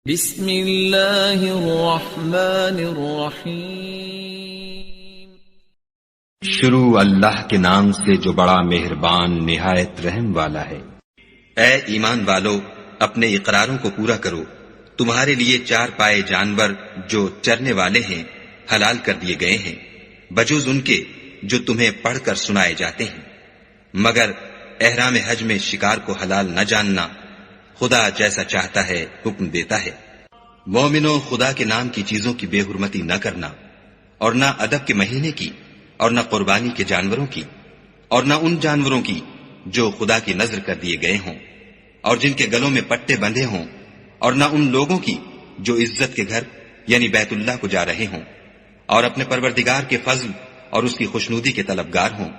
بسم اللہ الرحمن الرحیم۔ شروع اللہ کے نام سے جو بڑا مہربان نہایت رحم والا ہے۔ اے ایمان والو، اپنے اقراروں کو پورا کرو۔ تمہارے لیے چار پائے جانور جو چرنے والے ہیں حلال کر دیے گئے ہیں، بجوز ان کے جو تمہیں پڑھ کر سنائے جاتے ہیں، مگر احرام حج میں شکار کو حلال نہ جاننا۔ خدا جیسا چاہتا ہے حکم دیتا ہے۔ مومنوں، خدا کے نام کی چیزوں کی بے حرمتی نہ کرنا، اور نہ ادب کے مہینے کی، اور نہ قربانی کے جانوروں کی، اور نہ ان جانوروں کی جو خدا کی نذر کر دیے گئے ہوں اور جن کے گلوں میں پٹے بندھے ہوں، اور نہ ان لوگوں کی جو عزت کے گھر یعنی بیت اللہ کو جا رہے ہوں اور اپنے پروردگار کے فضل اور اس کی خوشنودی کے طلبگار ہوں۔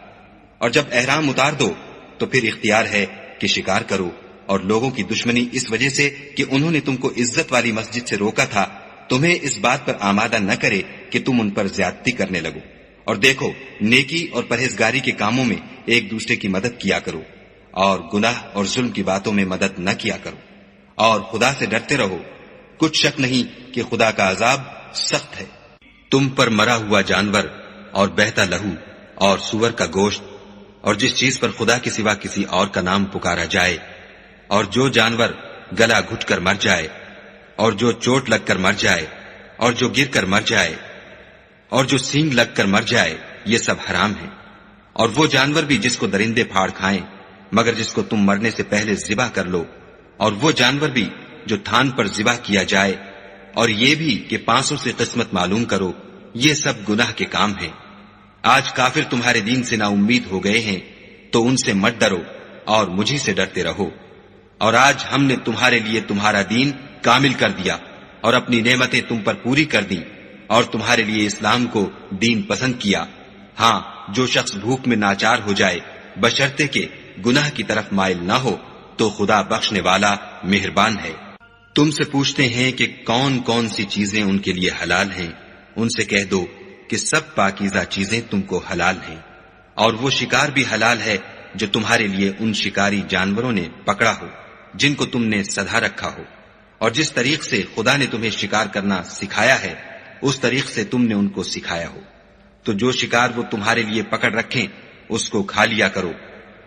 اور جب احرام اتار دو تو پھر اختیار ہے کہ شکار کرو، اور لوگوں کی دشمنی اس وجہ سے کہ انہوں نے تم کو عزت والی مسجد سے روکا تھا تمہیں اس بات پر آمادہ نہ کرے کہ تم ان پر زیادتی کرنے لگو۔ اور دیکھو، نیکی اور پرہیزگاری کے کاموں میں ایک دوسرے کی مدد کیا کرو، اور گناہ اور ظلم کی باتوں میں مدد نہ کیا کرو، اور خدا سے ڈرتے رہو۔ کچھ شک نہیں کہ خدا کا عذاب سخت ہے۔ تم پر مرا ہوا جانور اور بہتا لہو اور سور کا گوشت اور جس چیز پر خدا کے سوا کسی اور کا نام پکارا جائے، اور جو جانور گلا گھٹ کر مر جائے، اور جو چوٹ لگ کر مر جائے، اور جو گر کر مر جائے، اور جو سینگ لگ کر مر جائے، یہ سب حرام ہیں۔ اور وہ جانور بھی جس کو درندے پھاڑ کھائیں مگر جس کو تم مرنے سے پہلے ذبح کر لو، اور وہ جانور بھی جو تھان پر ذبح کیا جائے، اور یہ بھی کہ پانسوں سے قسمت معلوم کرو، یہ سب گناہ کے کام ہیں۔ آج کافر تمہارے دین سے نا امید ہو گئے ہیں تو ان سے مت ڈرو اور مجھی سے ڈرتے رہو۔ اور آج ہم نے تمہارے لیے تمہارا دین کامل کر دیا اور اپنی نعمتیں تم پر پوری کر دیں اور تمہارے لیے اسلام کو دین پسند کیا۔ ہاں، جو شخص بھوک میں ناچار ہو جائے بشرطے کہ گناہ کی طرف مائل نہ ہو تو خدا بخشنے والا مہربان ہے۔ تم سے پوچھتے ہیں کہ کون کون سی چیزیں ان کے لیے حلال ہیں، ان سے کہہ دو کہ سب پاکیزہ چیزیں تم کو حلال ہیں، اور وہ شکار بھی حلال ہے جو تمہارے لیے ان شکاری جانوروں نے پکڑا ہو جن کو تم نے سدھا رکھا ہو، اور جس طریق سے خدا نے تمہیں شکار کرنا سکھایا ہے اس طریق سے تم نے ان کو سکھایا ہو۔ تو جو شکار وہ تمہارے لیے پکڑ رکھیں اس کو کھا لیا کرو،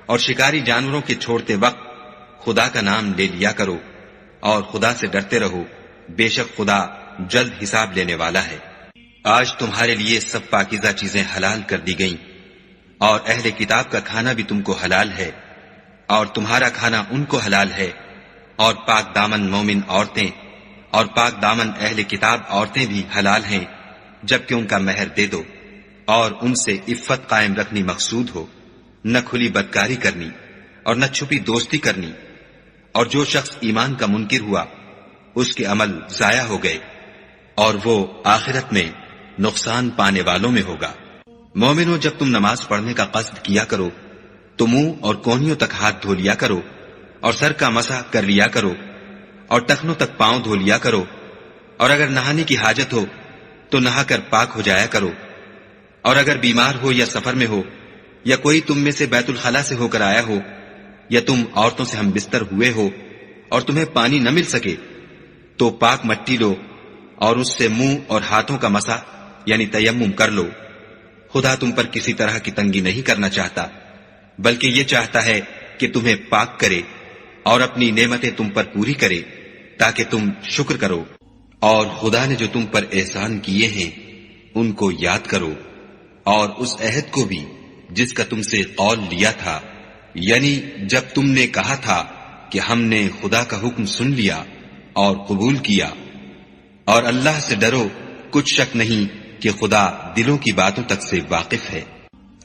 اور شکاری جانوروں کے چھوڑتے وقت خدا کا نام لے لیا کرو، اور خدا سے ڈرتے رہو، بے شک خدا جلد حساب لینے والا ہے۔ آج تمہارے لیے سب پاکیزہ چیزیں حلال کر دی گئیں، اور اہل کتاب کا کھانا بھی تم کو حلال ہے، اور تمہارا کھانا ان کو حلال ہے، اور پاک دامن مومن عورتیں اور پاک دامن اہل کتاب عورتیں بھی حلال ہیں جبکہ ان کا مہر دے دو، اور ان سے عفت قائم رکھنی مقصود ہو، نہ کھلی بدکاری کرنی اور نہ چھپی دوستی کرنی۔ اور جو شخص ایمان کا منکر ہوا اس کے عمل ضائع ہو گئے اور وہ آخرت میں نقصان پانے والوں میں ہوگا۔ مومنوں، جب تم نماز پڑھنے کا قصد کیا کرو تو منہ اور کونیوں تک ہاتھ دھو لیا کرو، اور سر کا مسح کر لیا کرو، اور ٹخنوں تک پاؤں دھو لیا کرو، اور اگر نہانے کی حاجت ہو تو نہا کر پاک ہو جایا کرو، اور اگر بیمار ہو یا سفر میں ہو یا کوئی تم میں سے بیت الخلا سے ہو کر آیا ہو، یا تم عورتوں سے ہم بستر ہوئے ہو اور تمہیں پانی نہ مل سکے تو پاک مٹی لو اور اس سے منہ اور ہاتھوں کا مسح یعنی تیمم کر لو۔ خدا تم پر کسی طرح کی تنگی نہیں کرنا چاہتا، بلکہ یہ چاہتا ہے کہ تمہیں پاک کرے اور اپنی نعمتیں تم پر پوری کرے تاکہ تم شکر کرو۔ اور خدا نے جو تم پر احسان کیے ہیں ان کو یاد کرو، اور اس عہد کو بھی جس کا تم سے قول لیا تھا، یعنی جب تم نے کہا تھا کہ ہم نے خدا کا حکم سن لیا اور قبول کیا۔ اور اللہ سے ڈرو، کچھ شک نہیں کہ خدا دلوں کی باتوں تک سے واقف ہے۔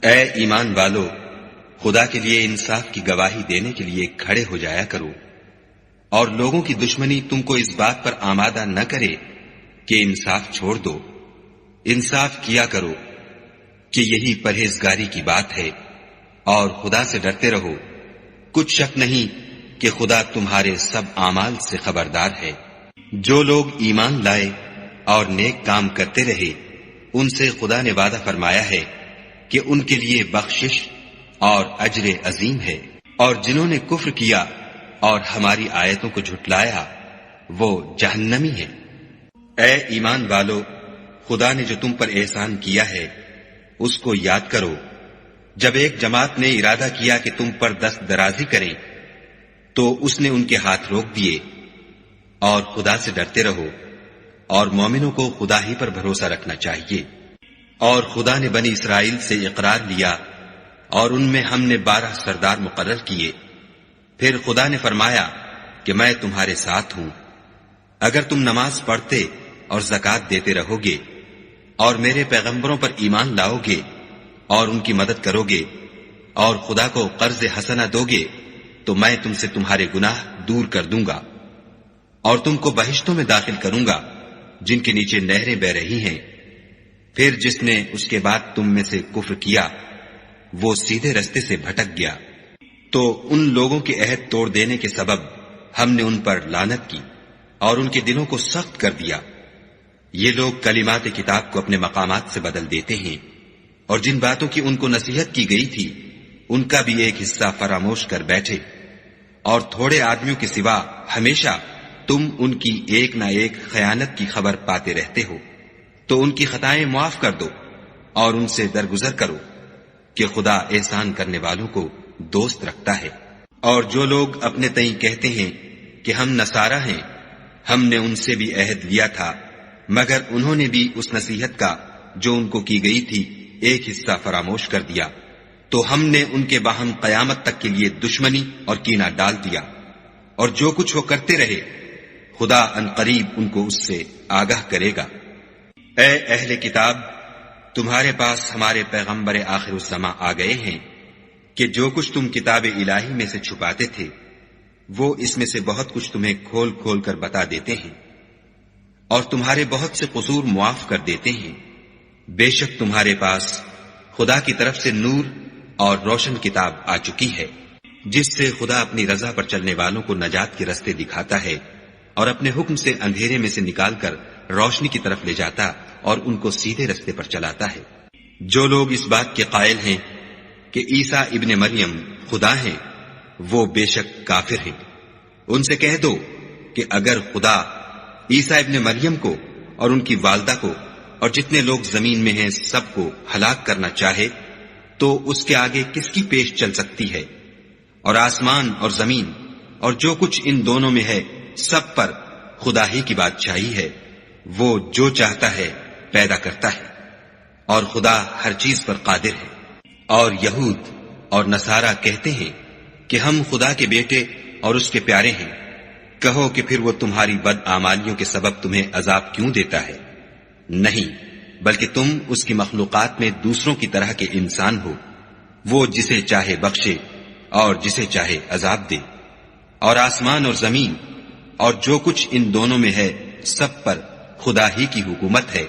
اے ایمان والو، خدا کے لیے انصاف کی گواہی دینے کے لیے کھڑے ہو جایا کرو، اور لوگوں کی دشمنی تم کو اس بات پر آمادہ نہ کرے کہ انصاف چھوڑ دو۔ انصاف کیا کرو کہ یہی پرہیزگاری کی بات ہے، اور خدا سے ڈرتے رہو۔ کچھ شک نہیں کہ خدا تمہارے سب اعمال سے خبردار ہے۔ جو لوگ ایمان لائے اور نیک کام کرتے رہے ان سے خدا نے وعدہ فرمایا ہے کہ ان کے لیے بخشش اور اجر عظیم ہے۔ اور جنہوں نے کفر کیا اور ہماری آیتوں کو جھٹلایا وہ جہنمی ہیں۔ اے ایمان والو، خدا نے جو تم پر احسان کیا ہے اس کو یاد کرو۔ جب ایک جماعت نے ارادہ کیا کہ تم پر دست درازی کریں تو اس نے ان کے ہاتھ روک دیے، اور خدا سے ڈرتے رہو، اور مومنوں کو خدا ہی پر بھروسہ رکھنا چاہیے۔ اور خدا نے بنی اسرائیل سے اقرار لیا اور ان میں ہم نے 12 سردار مقرر کیے۔ پھر خدا نے فرمایا کہ میں تمہارے ساتھ ہوں، اگر تم نماز پڑھتے اور زکوٰۃ دیتے رہو گے اور میرے پیغمبروں پر ایمان لاؤ گے اور ان کی مدد کرو گے اور خدا کو قرض حسنہ دو گے تو میں تم سے تمہارے گناہ دور کر دوں گا اور تم کو بہشتوں میں داخل کروں گا جن کے نیچے نہریں بہ رہی ہیں۔ پھر جس نے اس کے بعد تم میں سے کفر کیا وہ سیدھے رستے سے بھٹک گیا، تو ان لوگوں کے عہد توڑ دینے کے سبب ہم نے ان پر لعنت کی اور ان کے دلوں کو سخت کر دیا۔ یہ لوگ کلمات کتاب کو اپنے مقامات سے بدل دیتے ہیں، اور جن باتوں کی ان کو نصیحت کی گئی تھی ان کا بھی ایک حصہ فراموش کر بیٹھے، اور تھوڑے آدمیوں کے سوا ہمیشہ تم ان کی ایک نہ ایک خیانت کی خبر پاتے رہتے ہو۔ تو ان کی خطائیں معاف کر دو اور ان سے درگزر کرو کہ خدا احسان کرنے والوں کو دوست رکھتا ہے۔ اور جو لوگ اپنے تئیں کہتے ہیں کہ ہم نصارہ ہیں، ہم نے ان سے بھی عہد لیا تھا، مگر انہوں نے بھی اس نصیحت کا جو ان کو کی گئی تھی ایک حصہ فراموش کر دیا، تو ہم نے ان کے باہم قیامت تک کے لیے دشمنی اور کینہ ڈال دیا۔ اور جو کچھ وہ کرتے رہے خدا عنقریب ان کو اس سے آگاہ کرے گا۔ اے اہل کتاب، تمہارے پاس ہمارے پیغمبر آخر الزماں آ گئے ہیں کہ جو کچھ تم کتاب الہی میں سے چھپاتے تھے وہ اس میں سے بہت کچھ تمہیں کھول کھول کر بتا دیتے ہیں، اور تمہارے بہت سے قصور معاف کر دیتے ہیں۔ بے شک تمہارے پاس خدا کی طرف سے نور اور روشن کتاب آ چکی ہے، جس سے خدا اپنی رضا پر چلنے والوں کو نجات کے رستے دکھاتا ہے اور اپنے حکم سے اندھیرے میں سے نکال کر روشنی کی طرف لے جاتا اور ان کو سیدھے رستے پر چلاتا ہے۔ جو لوگ اس بات کے قائل ہیں کہ عیسیٰ ابن مریم خدا ہیں وہ بے شک کافر ہیں۔ ان سے کہہ دو کہ اگر خدا عیسیٰ ابن مریم کو اور ان کی والدہ کو اور جتنے لوگ زمین میں ہیں سب کو ہلاک کرنا چاہے تو اس کے آگے کس کی پیش چل سکتی ہے؟ اور آسمان اور زمین اور جو کچھ ان دونوں میں ہے سب پر خدا ہی کی بادشاہی ہے، وہ جو چاہتا ہے پیدا کرتا ہے، اور خدا ہر چیز پر قادر ہے۔ اور یہود اور نصارہ کہتے ہیں کہ ہم خدا کے بیٹے اور اس کے پیارے ہیں۔ کہو کہ پھر وہ تمہاری بد اعمالیوں کے سبب تمہیں عذاب کیوں دیتا ہے؟ نہیں، بلکہ تم اس کی مخلوقات میں دوسروں کی طرح کے انسان ہو، وہ جسے چاہے بخشے اور جسے چاہے عذاب دے۔ اور آسمان اور زمین اور جو کچھ ان دونوں میں ہے سب پر خدا ہی کی حکومت ہے،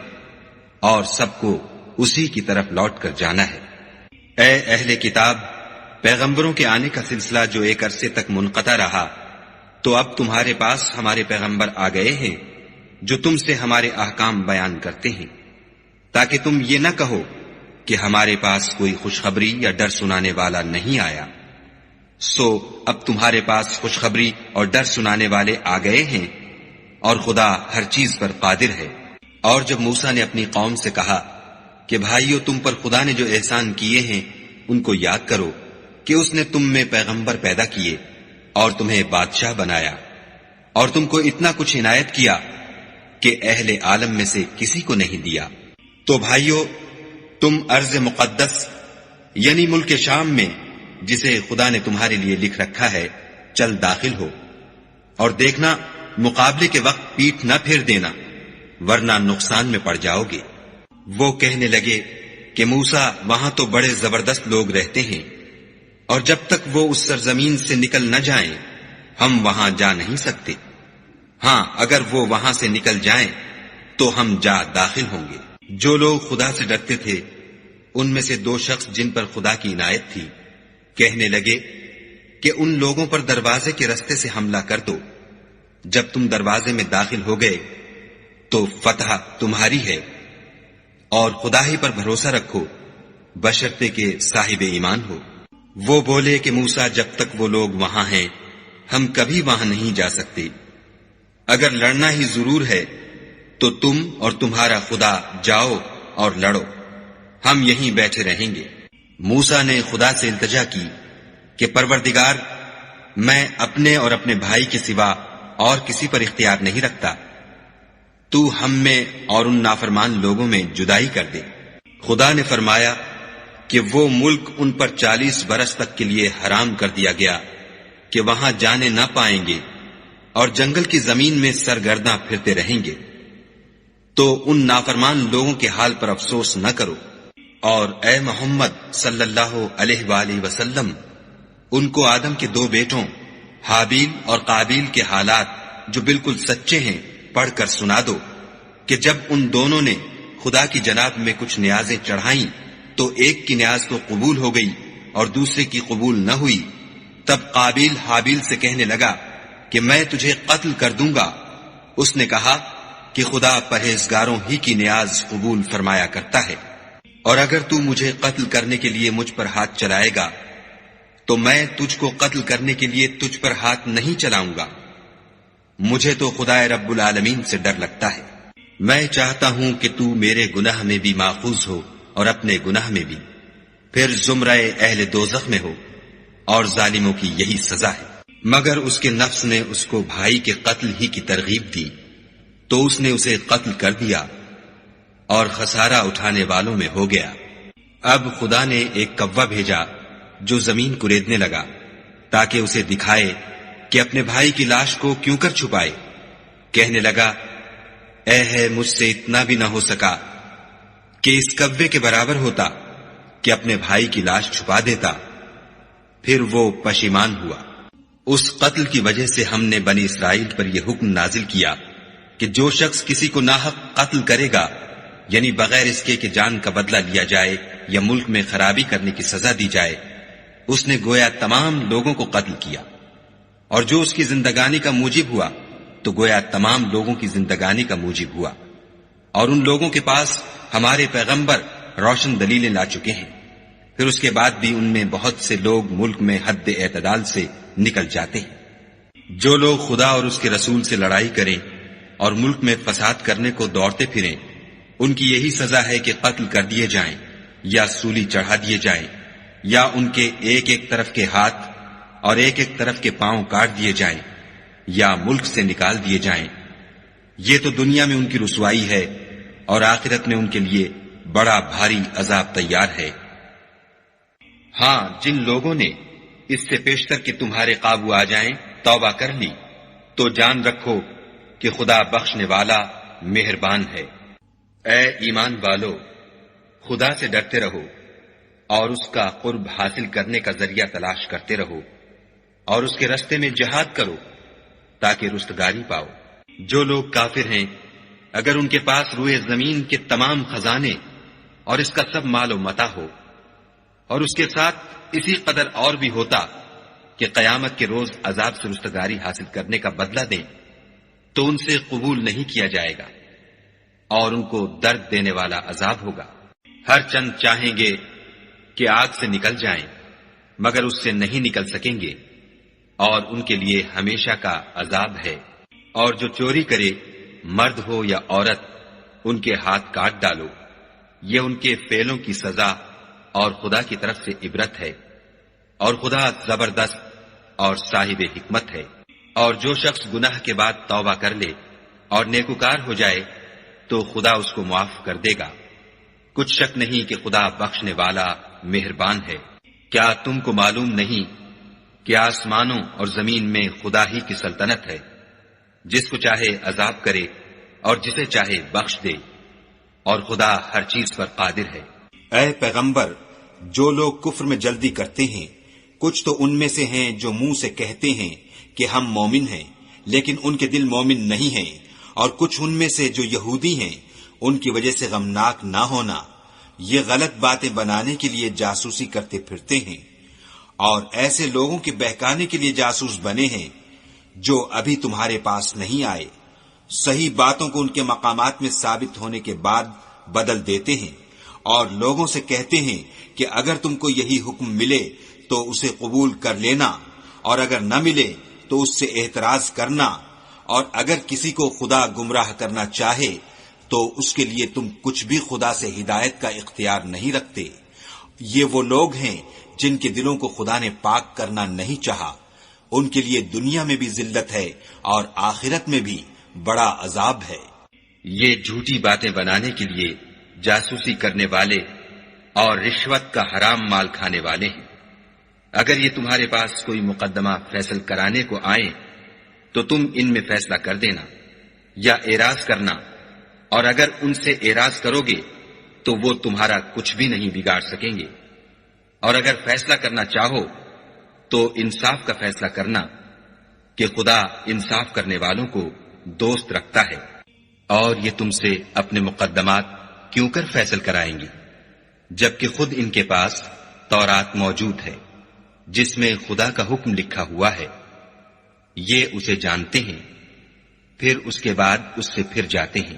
اور سب کو اسی کی طرف لوٹ کر جانا ہے۔ اے اہل کتاب، پیغمبروں کے آنے کا سلسلہ جو ایک عرصے تک منقطع رہا، تو اب تمہارے پاس ہمارے پیغمبر آ گئے ہیں جو تم سے ہمارے احکام بیان کرتے ہیں، تاکہ تم یہ نہ کہو کہ ہمارے پاس کوئی خوشخبری یا ڈر سنانے والا نہیں آیا۔ سو اب تمہارے پاس خوشخبری اور ڈر سنانے والے آ گئے ہیں، اور خدا ہر چیز پر قادر ہے۔ اور جب موسیٰ نے اپنی قوم سے کہا کہ بھائیو، تم پر خدا نے جو احسان کیے ہیں ان کو یاد کرو کہ اس نے تم میں پیغمبر پیدا کیے اور تمہیں بادشاہ بنایا، اور تم کو اتنا کچھ عنایت کیا کہ اہل عالم میں سے کسی کو نہیں دیا۔ تو بھائیو، تم ارض مقدس یعنی ملک شام میں جسے خدا نے تمہارے لیے لکھ رکھا ہے چل داخل ہو، اور دیکھنا مقابلے کے وقت پیٹھ نہ پھیر دینا ورنہ نقصان میں پڑ جاؤ گے۔ وہ کہنے لگے کہ موسیٰ، وہاں تو بڑے زبردست لوگ رہتے ہیں، اور جب تک وہ اس سرزمین سے نکل نہ جائیں ہم وہاں جا نہیں سکتے۔ ہاں، اگر وہ وہاں سے نکل جائیں تو ہم جا داخل ہوں گے۔ جو لوگ خدا سے ڈرتے تھے ان میں سے 2 شخص جن پر خدا کی عنایت تھی کہنے لگے کہ ان لوگوں پر دروازے کے رستے سے حملہ کر دو۔ جب تم دروازے میں داخل ہو گئے تو فتح تمہاری ہے، اور خدا ہی پر بھروسہ رکھو بشرطے کہ صاحب ایمان ہو۔ وہ بولے کہ موسیٰ، جب تک وہ لوگ وہاں ہیں ہم کبھی وہاں نہیں جا سکتے۔ اگر لڑنا ہی ضرور ہے تو تم اور تمہارا خدا جاؤ اور لڑو، ہم یہیں بیٹھے رہیں گے۔ موسیٰ نے خدا سے التجا کی کہ پروردگار، میں اپنے اور اپنے بھائی کے سوا اور کسی پر اختیار نہیں رکھتا، تو ہم میں اور ان نافرمان لوگوں میں جدائی کر دے۔ خدا نے فرمایا کہ وہ ملک ان پر 40 برس تک کے لیے حرام کر دیا گیا کہ وہاں جانے نہ پائیں گے اور جنگل کی زمین میں سرگرداں پھرتے رہیں گے۔ تو ان نافرمان لوگوں کے حال پر افسوس نہ کرو، اور اے محمد صلی اللہ علیہ وآلہ وسلم، ان کو آدم کے 2 بیٹوں حابیل اور قابیل کے حالات جو بالکل سچے ہیں پڑھ کر سنا دو کہ جب ان دونوں نے خدا کی جناب میں کچھ نیازیں چڑھائیں تو ایک کی نیاز تو قبول ہو گئی اور دوسرے کی قبول نہ ہوئی۔ تب قابیل حابیل سے کہنے لگا کہ میں تجھے قتل کر دوں گا۔ اس نے کہا کہ خدا پرہیزگاروں ہی کی نیاز قبول فرمایا کرتا ہے، اور اگر تو مجھے قتل کرنے کے لیے مجھ پر ہاتھ چلائے گا تو میں تجھ کو قتل کرنے کے لیے تجھ پر ہاتھ نہیں چلاؤں گا۔ مجھے تو خدا رب العالمین سے ڈر لگتا ہے، میں چاہتا ہوں کہ تو میرے گناہ میں بھی ماخوذ ہو اور اپنے گناہ میں بھی، پھر زمرہ اہل دوزخ میں ہو، اور ظالموں کی یہی سزا ہے۔ مگر اس کے نفس نے اس کو بھائی کے قتل ہی کی ترغیب دی تو اس نے اسے قتل کر دیا اور خسارہ اٹھانے والوں میں ہو گیا۔ اب خدا نے ایک کوا بھیجا جو زمین کریدنے لگا تاکہ اسے دکھائے کہ اپنے بھائی کی لاش کو کیوں کر چھپائے۔ کہنے لگا، اے ہے مجھ سے اتنا بھی نہ ہو سکا کہ اس کوے کے برابر ہوتا کہ اپنے بھائی کی لاش چھپا دیتا۔ پھر وہ پشیمان ہوا۔ اس قتل کی وجہ سے ہم نے بنی اسرائیل پر یہ حکم نازل کیا کہ جو شخص کسی کو ناحق قتل کرے گا، یعنی بغیر اس کے کہ جان کا بدلہ لیا جائے یا ملک میں خرابی کرنے کی سزا دی جائے، اس نے گویا تمام لوگوں کو قتل کیا، اور جو اس کی زندگانی کا موجب ہوا تو گویا تمام لوگوں کی زندگانی کا موجب ہوا۔ اور ان لوگوں کے پاس ہمارے پیغمبر روشن دلیلیں لا چکے ہیں، پھر اس کے بعد بھی ان میں بہت سے لوگ ملک میں حد اعتدال سے نکل جاتے ہیں۔ جو لوگ خدا اور اس کے رسول سے لڑائی کریں اور ملک میں فساد کرنے کو دوڑتے پھریں، ان کی یہی سزا ہے کہ قتل کر دیے جائیں یا سولی چڑھا دیے جائیں، یا ان کے ایک ایک طرف کے ہاتھ اور ایک ایک طرف کے پاؤں کاٹ دیے جائیں یا ملک سے نکال دیے جائیں۔ یہ تو دنیا میں ان کی رسوائی ہے، اور آخرت میں ان کے لیے بڑا بھاری عذاب تیار ہے۔ ہاں، جن لوگوں نے اس سے پیشتر کہ تمہارے قابو آ جائیں توبہ کر لی تو جان رکھو کہ خدا بخشنے والا مہربان ہے۔ اے ایمان والو، خدا سے ڈرتے رہو اور اس کا قرب حاصل کرنے کا ذریعہ تلاش کرتے رہو، اور اس کے رستے میں جہاد کرو تاکہ رستگاری پاؤ۔ جو لوگ کافر ہیں، اگر ان کے پاس روئے زمین کے تمام خزانے اور اس کا سب مال و متاع ہو، اور اس کے ساتھ اسی قدر اور بھی ہوتا کہ قیامت کے روز عذاب سے رستگاری حاصل کرنے کا بدلہ دیں، تو ان سے قبول نہیں کیا جائے گا، اور ان کو درد دینے والا عذاب ہوگا۔ ہر چند چاہیں گے کہ آگ سے نکل جائیں، مگر اس سے نہیں نکل سکیں گے، اور ان کے لیے ہمیشہ کا عذاب ہے۔ اور جو چوری کرے، مرد ہو یا عورت، ان کے ہاتھ کاٹ ڈالو، یہ ان کے فعلوں کی سزا اور خدا کی طرف سے عبرت ہے، اور خدا زبردست اور صاحب حکمت ہے۔ اور جو شخص گناہ کے بعد توبہ کر لے اور نیکوکار ہو جائے تو خدا اس کو معاف کر دے گا۔ کچھ شک نہیں کہ خدا بخشنے والا مہربان ہے۔ کیا تم کو معلوم نہیں کہ آسمانوں اور زمین میں خدا ہی کی سلطنت ہے، جس کو چاہے عذاب کرے اور جسے چاہے بخش دے، اور خدا ہر چیز پر قادر ہے۔ اے پیغمبر، جو لوگ کفر میں جلدی کرتے ہیں، کچھ تو ان میں سے ہیں جو منہ سے کہتے ہیں کہ ہم مومن ہیں، لیکن ان کے دل مومن نہیں ہیں، اور کچھ ان میں سے جو یہودی ہیں، ان کی وجہ سے غمناک نہ ہونا، یہ غلط باتیں بنانے کے لیے جاسوسی کرتے پھرتے ہیں، اور ایسے لوگوں کے بہکانے کے لیے جاسوس بنے ہیں جو ابھی تمہارے پاس نہیں آئے، صحیح باتوں کو ان کے مقامات میں ثابت ہونے کے بعد بدل دیتے ہیں، اور لوگوں سے کہتے ہیں کہ اگر تم کو یہی حکم ملے تو اسے قبول کر لینا، اور اگر نہ ملے تو اس سے اعتراض کرنا، اور اگر کسی کو خدا گمراہ کرنا چاہے تو اس کے لیے تم کچھ بھی خدا سے ہدایت کا اختیار نہیں رکھتے۔ یہ وہ لوگ ہیں جن کے دلوں کو خدا نے پاک کرنا نہیں چاہا، ان کے لیے دنیا میں بھی ذلت ہے اور آخرت میں بھی بڑا عذاب ہے۔ یہ جھوٹی باتیں بنانے کے لیے جاسوسی کرنے والے اور رشوت کا حرام مال کھانے والے ہیں۔ اگر یہ تمہارے پاس کوئی مقدمہ فیصل کرانے کو آئیں تو تم ان میں فیصلہ کر دینا یا اعراض کرنا، اور اگر ان سے اعراض کرو گے تو وہ تمہارا کچھ بھی نہیں بگاڑ سکیں گے، اور اگر فیصلہ کرنا چاہو تو انصاف کا فیصلہ کرنا کہ خدا انصاف کرنے والوں کو دوست رکھتا ہے۔ اور یہ تم سے اپنے مقدمات کیوں کر فیصل کرائیں گے جبکہ خود ان کے پاس تورات موجود ہے جس میں خدا کا حکم لکھا ہوا ہے۔ یہ اسے جانتے ہیں، پھر اس کے بعد اس سے پھر جاتے ہیں،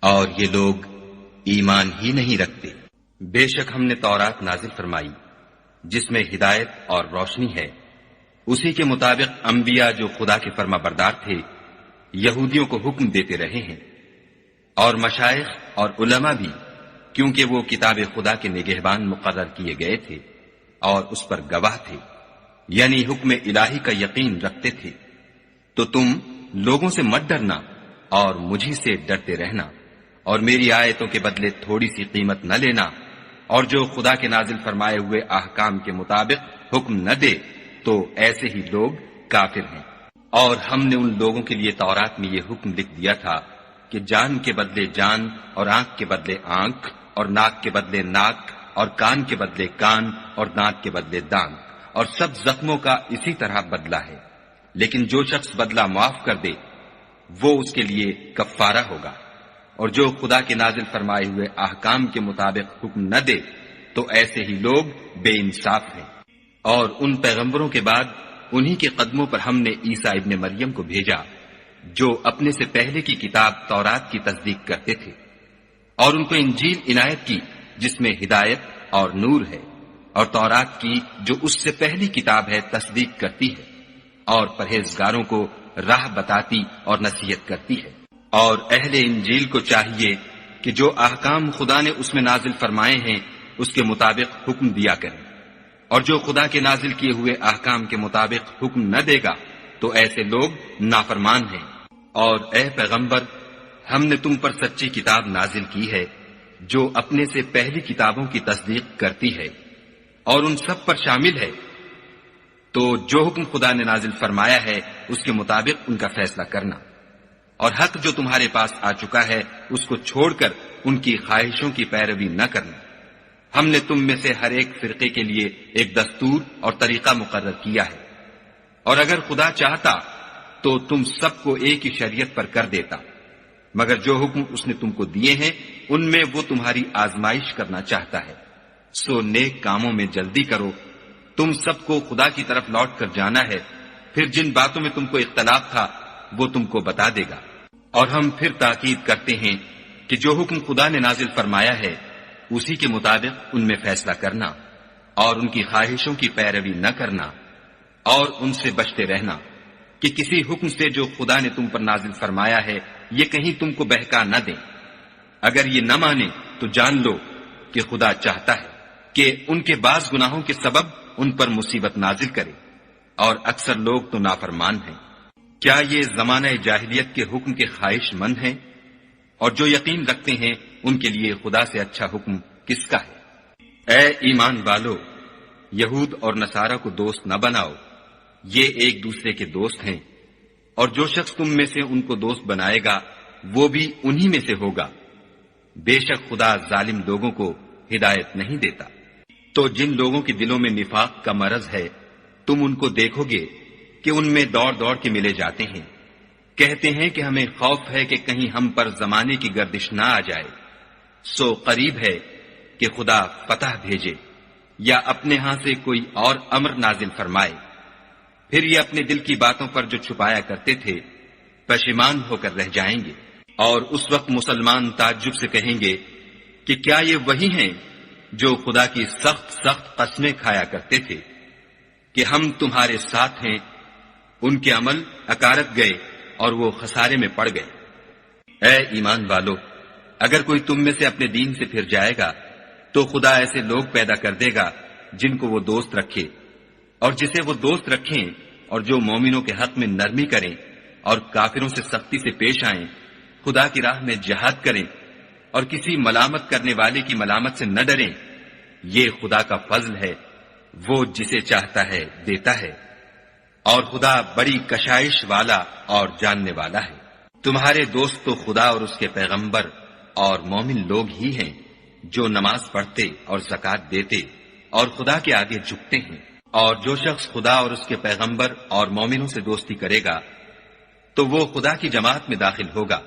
اور یہ لوگ ایمان ہی نہیں رکھتے۔ بے شک ہم نے تورات نازل فرمائی جس میں ہدایت اور روشنی ہے، اسی کے مطابق انبیاء جو خدا کے فرما بردار تھے یہودیوں کو حکم دیتے رہے ہیں، اور مشائخ اور علماء بھی، کیونکہ وہ کتاب خدا کے نگہبان مقرر کیے گئے تھے اور اس پر گواہ تھے، یعنی حکم الہی کا یقین رکھتے تھے۔ تو تم لوگوں سے مت ڈرنا اور مجھی سے ڈرتے رہنا، اور میری آیتوں کے بدلے تھوڑی سی قیمت نہ لینا، اور جو خدا کے نازل فرمائے ہوئے احکام کے مطابق حکم نہ دے تو ایسے ہی لوگ کافر ہیں۔ اور ہم نے ان لوگوں کے لیے تورات میں یہ حکم لکھ دیا تھا کہ جان کے بدلے جان، اور آنکھ کے بدلے آنکھ، اور ناک کے بدلے ناک، اور کان کے بدلے کان، اور دانت کے بدلے دانت، اور سب زخموں کا اسی طرح بدلہ ہے، لیکن جو شخص بدلہ معاف کر دے وہ اس کے لیے کفارہ ہوگا، اور جو خدا کے نازل فرمائے ہوئے احکام کے مطابق حکم نہ دے تو ایسے ہی لوگ بے انصاف ہیں۔ اور ان پیغمبروں کے بعد انہی کے قدموں پر ہم نے عیسیٰ ابن مریم کو بھیجا جو اپنے سے پہلے کی کتاب تورات کی تصدیق کرتے تھے، اور ان کو انجیل عنایت کی جس میں ہدایت اور نور ہے، اور تورات کی جو اس سے پہلی کتاب ہے تصدیق کرتی ہے، اور پرہیزگاروں کو راہ بتاتی اور نصیحت کرتی ہے۔ اور اہل انجیل کو چاہیے کہ جو احکام خدا نے اس میں نازل فرمائے ہیں اس کے مطابق حکم دیا کریں، اور جو خدا کے نازل کیے ہوئے احکام کے مطابق حکم نہ دے گا تو ایسے لوگ نافرمان ہیں۔ اور اے پیغمبر، ہم نے تم پر سچی کتاب نازل کی ہے جو اپنے سے پہلی کتابوں کی تصدیق کرتی ہے اور ان سب پر شامل ہے، تو جو حکم خدا نے نازل فرمایا ہے اس کے مطابق ان کا فیصلہ کرنا، اور حق جو تمہارے پاس آ چکا ہے اس کو چھوڑ کر ان کی خواہشوں کی پیروی نہ کرنا۔ ہم نے تم میں سے ہر ایک فرقے کے لیے ایک دستور اور طریقہ مقرر کیا ہے، اور اگر خدا چاہتا تو تم سب کو ایک ہی شریعت پر کر دیتا، مگر جو حکم اس نے تم کو دیے ہیں ان میں وہ تمہاری آزمائش کرنا چاہتا ہے۔ سو نیک کاموں میں جلدی کرو، تم سب کو خدا کی طرف لوٹ کر جانا ہے، پھر جن باتوں میں تم کو اختلاف تھا وہ تم کو بتا دے گا۔ اور ہم پھر تاکید کرتے ہیں کہ جو حکم خدا نے نازل فرمایا ہے اسی کے مطابق ان میں فیصلہ کرنا، اور ان کی خواہشوں کی پیروی نہ کرنا، اور ان سے بچتے رہنا کہ کسی حکم سے جو خدا نے تم پر نازل فرمایا ہے یہ کہیں تم کو بہکا نہ دیں۔ اگر یہ نہ مانے تو جان لو کہ خدا چاہتا ہے کہ ان کے بعض گناہوں کے سبب ان پر مصیبت نازل کرے، اور اکثر لوگ تو نافرمان ہیں۔ کیا یہ زمانہ جاہلیت کے حکم کے خواہش مند ہیں؟ اور جو یقین رکھتے ہیں ان کے لیے خدا سے اچھا حکم کس کا ہے؟ اے ایمان والو، یہود اور نصارہ کو دوست نہ بناؤ، یہ ایک دوسرے کے دوست ہیں، اور جو شخص تم میں سے ان کو دوست بنائے گا وہ بھی انہی میں سے ہوگا۔ بے شک خدا ظالم لوگوں کو ہدایت نہیں دیتا۔ تو جن لوگوں کے دلوں میں نفاق کا مرض ہے تم ان کو دیکھو گے کہ ان میں دوڑ دوڑ کے ملے جاتے ہیں، کہتے ہیں کہ ہمیں خوف ہے کہ کہیں ہم پر زمانے کی گردش نہ آ جائے۔ سو قریب ہے کہ خدا فتح بھیجے یا اپنے ہاں سے کوئی اور امر نازل فرمائے، پھر یہ اپنے دل کی باتوں پر جو چھپایا کرتے تھے پشیمان ہو کر رہ جائیں گے۔ اور اس وقت مسلمان تعجب سے کہیں گے کہ کیا یہ وہی ہیں جو خدا کی سخت سخت قسمیں کھایا کرتے تھے کہ ہم تمہارے ساتھ ہیں، ان کے عمل اکارت گئے اور وہ خسارے میں پڑ گئے۔ اے ایمان والو، اگر کوئی تم میں سے اپنے دین سے پھر جائے گا تو خدا ایسے لوگ پیدا کر دے گا جن کو وہ دوست رکھے، اور جسے وہ دوست رکھیں، اور جو مومنوں کے حق میں نرمی کریں اور کافروں سے سختی سے پیش آئیں، خدا کی راہ میں جہاد کریں اور کسی ملامت کرنے والے کی ملامت سے نہ ڈریں۔ یہ خدا کا فضل ہے، وہ جسے چاہتا ہے دیتا ہے، اور خدا بڑی کشائش والا اور جاننے والا ہے۔ تمہارے دوست تو خدا اور اس کے پیغمبر اور مومن لوگ ہی ہیں جو نماز پڑھتے اور زکوٰۃ دیتے اور خدا کے آگے جھکتے ہیں، اور جو شخص خدا اور اس کے پیغمبر اور مومنوں سے دوستی کرے گا تو وہ خدا کی جماعت میں داخل ہوگا،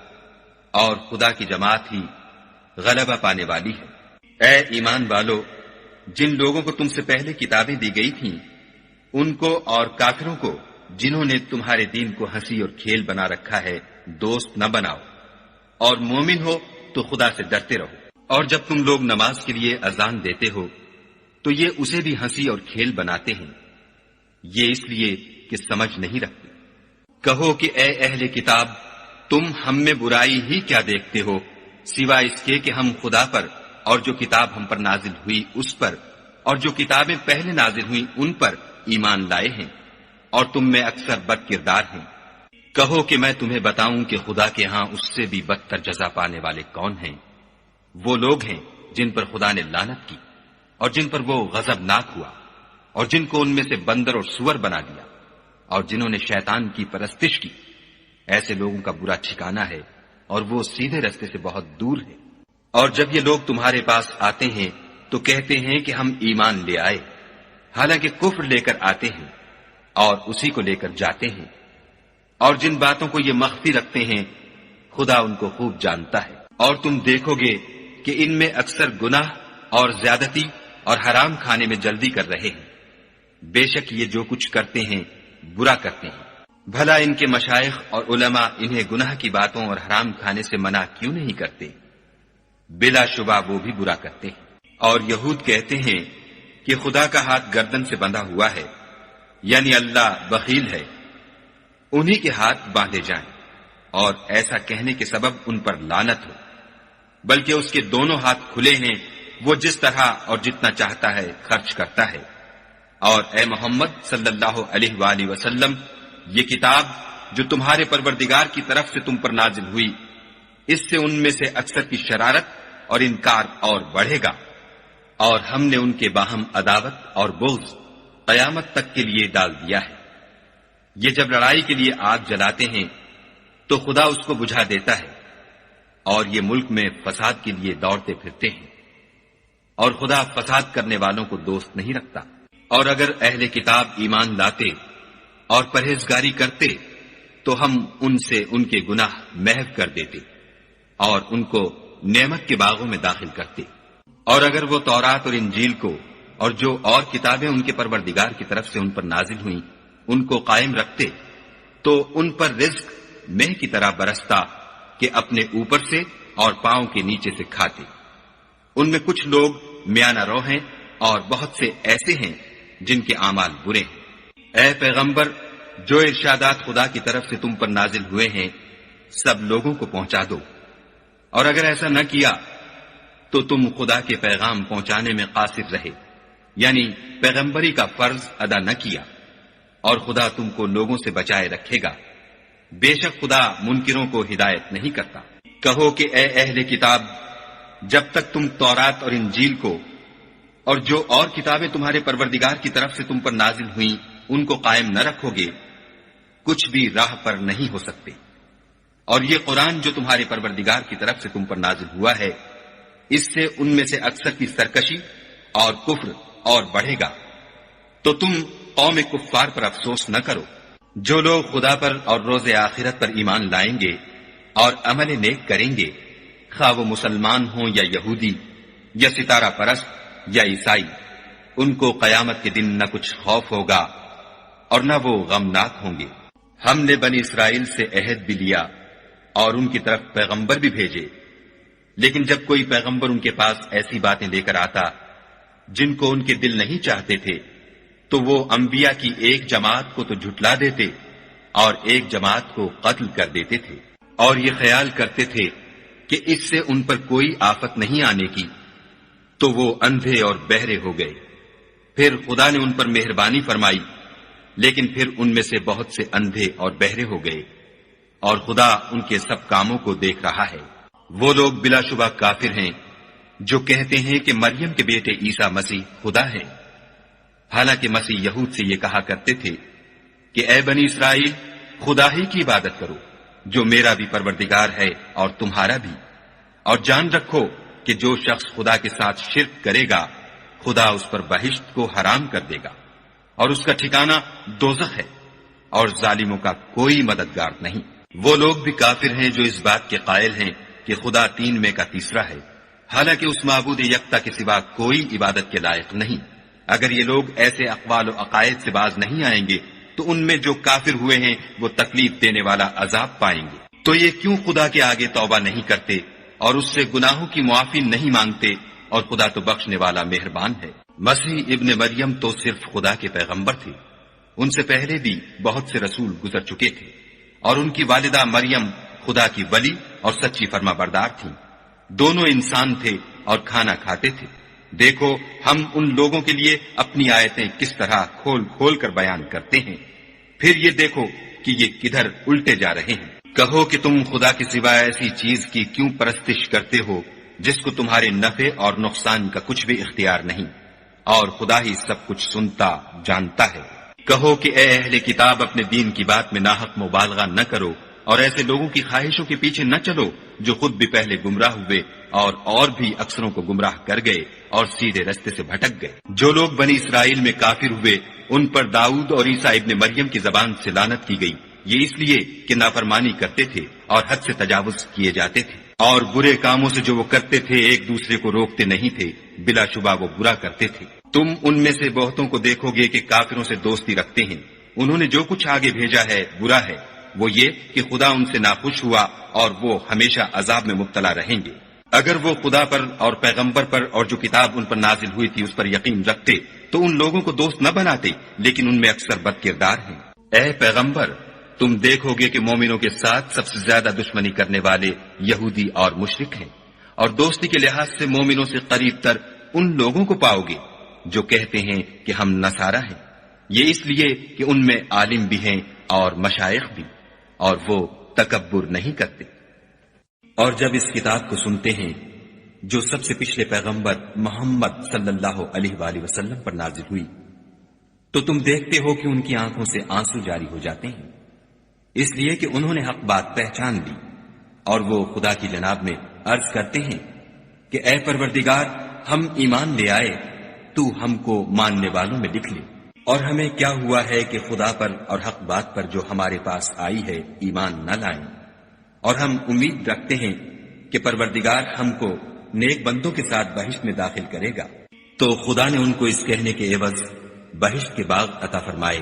اور خدا کی جماعت ہی غلبہ پانے والی ہے۔ اے ایمان والو، جن لوگوں کو تم سے پہلے کتابیں دی گئی تھیں ان کو اور کافروں کو جنہوں نے تمہارے دین کو ہنسی اور کھیل بنا رکھا ہے دوست نہ بناؤ، اور مومن ہو تو خدا سے ڈرتے رہو۔ اور جب تم لوگ نماز کے لیے اذان دیتے ہو تو یہ اسے بھی ہنسی اور کھیل بناتے ہیں، یہ اس لیے کہ سمجھ نہیں رکھتے۔ کہو کہ اے اہل کتاب، تم ہم میں برائی ہی کیا دیکھتے ہو سوائے اس کے کہ ہم خدا پر اور جو کتاب ہم پر نازل ہوئی اس پر اور جو کتابیں پہلے نازل ہوئی ان پر ایمان لائے ہیں، اور تم میں اکثر بد کردار ہیں۔ کہو کہ میں تمہیں بتاؤں کہ خدا کے ہاں اس سے بھی بدتر جزا پانے والے کون ہیں؟ وہ لوگ ہیں جن پر خدا نے لعنت کی اور جن پر وہ غضبناک ہوا، اور جن کو ان میں سے بندر اور سور بنا دیا، اور جنہوں نے شیطان کی پرستش کی۔ ایسے لوگوں کا برا ٹھکانہ ہے اور وہ سیدھے رستے سے بہت دور ہے۔ اور جب یہ لوگ تمہارے پاس آتے ہیں تو کہتے ہیں کہ ہم ایمان لے آئے، حالانکہ کفر لے کر آتے ہیں اور اسی کو لے کر جاتے ہیں، اور جن باتوں کو یہ مخفی رکھتے ہیں خدا ان کو خوب جانتا ہے۔ اور تم دیکھو گے کہ ان میں اکثر گناہ اور زیادتی اور حرام کھانے میں جلدی کر رہے ہیں، بے شک یہ جو کچھ کرتے ہیں برا کرتے ہیں۔ بھلا ان کے مشائخ اور علماء انہیں گناہ کی باتوں اور حرام کھانے سے منع کیوں نہیں کرتے؟ بلا شبہ وہ بھی برا کرتے ہیں۔ اور یہود کہتے ہیں کہ خدا کا ہاتھ گردن سے بندھا ہوا ہے، یعنی اللہ بخیل ہے، انہی کے ہاتھ باندھے جائیں، اور ایسا کہنے کے سبب ان پر لعنت ہو، بلکہ اس کے دونوں ہاتھ کھلے ہیں، وہ جس طرح اور جتنا چاہتا ہے خرچ کرتا ہے۔ اور اے محمد صلی اللہ علیہ وآلہ وسلم، یہ کتاب جو تمہارے پروردگار کی طرف سے تم پر نازل ہوئی، اس سے ان میں سے اکثر کی شرارت اور انکار اور بڑھے گا، اور ہم نے ان کے باہم عداوت اور بغض قیامت تک کے لیے ڈال دیا ہے۔ یہ جب لڑائی کے لیے آگ جلاتے ہیں تو خدا اس کو بجھا دیتا ہے، اور یہ ملک میں فساد کے لیے دوڑتے پھرتے ہیں، اور خدا فساد کرنے والوں کو دوست نہیں رکھتا۔ اور اگر اہل کتاب ایمان لاتے اور پرہیزگاری کرتے تو ہم ان سے ان کے گناہ محو کر دیتے اور ان کو نعمت کے باغوں میں داخل کرتے۔ اور اگر وہ تورات اور انجیل کو اور جو اور کتابیں ان کے پروردگار کی طرف سے ان پر نازل ہوئیں ان کو قائم رکھتے تو ان پر رزق مہ کی طرح برستا کہ اپنے اوپر سے اور پاؤں کے نیچے سے کھاتے۔ ان میں کچھ لوگ میانہ رو ہیں اور بہت سے ایسے ہیں جن کے اعمال برے ہیں۔ اے پیغمبر، جو ارشادات خدا کی طرف سے تم پر نازل ہوئے ہیں سب لوگوں کو پہنچا دو، اور اگر ایسا نہ کیا تو تم خدا کے پیغام پہنچانے میں قاصر رہے، یعنی پیغمبری کا فرض ادا نہ کیا، اور خدا تم کو لوگوں سے بچائے رکھے گا، بے شک خدا منکروں کو ہدایت نہیں کرتا۔ کہو کہ اے اہل کتاب، جب تک تم تورات اور انجیل کو اور جو اور کتابیں تمہارے پروردگار کی طرف سے تم پر نازل ہوئیں ان کو قائم نہ رکھو گے کچھ بھی راہ پر نہیں ہو سکتے۔ اور یہ قرآن جو تمہارے پروردگار کی طرف سے تم پر نازل ہوا ہے، اس سے ان میں سے اکثر کی سرکشی اور کفر اور بڑھے گا، تو تم قوم کفار پر افسوس نہ کرو۔ جو لوگ خدا پر اور روز آخرت پر ایمان لائیں گے اور عمل نیک کریں گے، خواہ وہ مسلمان ہوں یا یہودی یا ستارہ پرست یا عیسائی، ان کو قیامت کے دن نہ کچھ خوف ہوگا اور نہ وہ غمناک ہوں گے۔ ہم نے بنی اسرائیل سے عہد بھی لیا اور ان کی طرف پیغمبر بھی بھیجے، لیکن جب کوئی پیغمبر ان کے پاس ایسی باتیں لے کر آتا جن کو ان کے دل نہیں چاہتے تھے تو وہ انبیاء کی ایک جماعت کو تو جھٹلا دیتے اور ایک جماعت کو قتل کر دیتے تھے، اور یہ خیال کرتے تھے کہ اس سے ان پر کوئی آفت نہیں آنے کی، تو وہ اندھے اور بہرے ہو گئے۔ پھر خدا نے ان پر مہربانی فرمائی، لیکن پھر ان میں سے بہت سے اندھے اور بہرے ہو گئے، اور خدا ان کے سب کاموں کو دیکھ رہا ہے۔ وہ لوگ بلا شبہ کافر ہیں جو کہتے ہیں کہ مریم کے بیٹے عیسیٰ مسیح خدا ہے، حالانکہ مسیح یہود سے یہ کہا کرتے تھے کہ اے بنی اسرائیل، خدا ہی کی عبادت کرو جو میرا بھی پروردگار ہے اور تمہارا بھی، اور جان رکھو کہ جو شخص خدا کے ساتھ شرک کرے گا خدا اس پر بہشت کو حرام کر دے گا، اور اس کا ٹھکانہ دوزخ ہے، اور ظالموں کا کوئی مددگار نہیں۔ وہ لوگ بھی کافر ہیں جو اس بات کے قائل ہیں کہ خدا تین میں کا تیسرا ہے، حالانکہ اس معبود یکتا کے سوا کوئی عبادت کے لائق نہیں۔ اگر یہ لوگ ایسے اقوال و عقائد سے باز نہیں آئیں گے تو ان میں جو کافر ہوئے ہیں وہ تکلیف دینے والا عذاب پائیں گے۔ تو یہ کیوں خدا کے آگے توبہ نہیں کرتے اور اس سے گناہوں کی معافی نہیں مانگتے، اور خدا تو بخشنے والا مہربان ہے۔ مسیح ابن مریم تو صرف خدا کے پیغمبر تھے، ان سے پہلے بھی بہت سے رسول گزر چکے تھے، اور ان کی والدہ مریم خدا کی ولی اور سچی فرما بردار تھیں۔ دونوں انسان تھے اور کھانا کھاتے تھے۔ دیکھو ہم ان لوگوں کے لیے اپنی آیتیں کس طرح کھول کھول کر بیان کرتے ہیں، پھر یہ دیکھو کہ یہ کدھر الٹے جا رہے ہیں۔ کہو کہ تم خدا کے سوا ایسی چیز کی کیوں پرستش کرتے ہو جس کو تمہارے نفع اور نقصان کا کچھ بھی اختیار نہیں، اور خدا ہی سب کچھ سنتا جانتا ہے۔ کہو کہ اے اہل کتاب، اپنے دین کی بات میں ناحق مبالغہ نہ کرو، اور ایسے لوگوں کی خواہشوں کے پیچھے نہ چلو جو خود بھی پہلے گمراہ ہوئے اور بھی اکثروں کو گمراہ کر گئے اور سیدھے رستے سے بھٹک گئے۔ جو لوگ بنی اسرائیل میں کافر ہوئے ان پر داؤد اور عیسیٰ ابن مریم کی زبان سے لعنت کی گئی، یہ اس لیے کہ نافرمانی کرتے تھے اور حد سے تجاوز کیے جاتے تھے، اور برے کاموں سے جو وہ کرتے تھے ایک دوسرے کو روکتے نہیں تھے، بلا شبہ وہ برا کرتے تھے۔ تم ان میں سے بہتوں کو دیکھو گے کہ کافروں سے دوستی رکھتے ہیں، انہوں نے جو کچھ آگے بھیجا ہے برا ہے، وہ یہ کہ خدا ان سے ناخوش ہوا اور وہ ہمیشہ عذاب میں مبتلا رہیں گے۔ اگر وہ خدا پر اور پیغمبر پر اور جو کتاب ان پر نازل ہوئی تھی اس پر یقین رکھتے تو ان لوگوں کو دوست نہ بناتے، لیکن ان میں اکثر بد کردار ہیں۔ اے پیغمبر، تم دیکھو گے کہ مومنوں کے ساتھ سب سے زیادہ دشمنی کرنے والے یہودی اور مشرک ہیں، اور دوستی کے لحاظ سے مومنوں سے قریب تر ان لوگوں کو پاؤ گے جو کہتے ہیں کہ ہم نصارہ ہیں، یہ اس لیے کہ ان میں عالم بھی ہیں اور مشائخ بھی، اور وہ تکبر نہیں کرتے۔ اور جب اس کتاب کو سنتے ہیں جو سب سے پچھلے پیغمبر محمد صلی اللہ علیہ وآلہ وسلم پر نازل ہوئی، تو تم دیکھتے ہو کہ ان کی آنکھوں سے آنسو جاری ہو جاتے ہیں، اس لیے کہ انہوں نے حق بات پہچان لی، اور وہ خدا کی جناب میں عرض کرتے ہیں کہ اے پروردگار، ہم ایمان لے آئے، تو ہم کو ماننے والوں میں لکھ لے۔ اور ہمیں کیا ہوا ہے کہ خدا پر اور حق بات پر جو ہمارے پاس آئی ہے ایمان نہ لائیں، اور ہم امید رکھتے ہیں کہ پروردگار ہم کو نیک بندوں کے ساتھ بہشت میں داخل کرے گا۔ تو خدا نے ان کو اس کہنے کے عوض بہشت کے باغ عطا فرمائے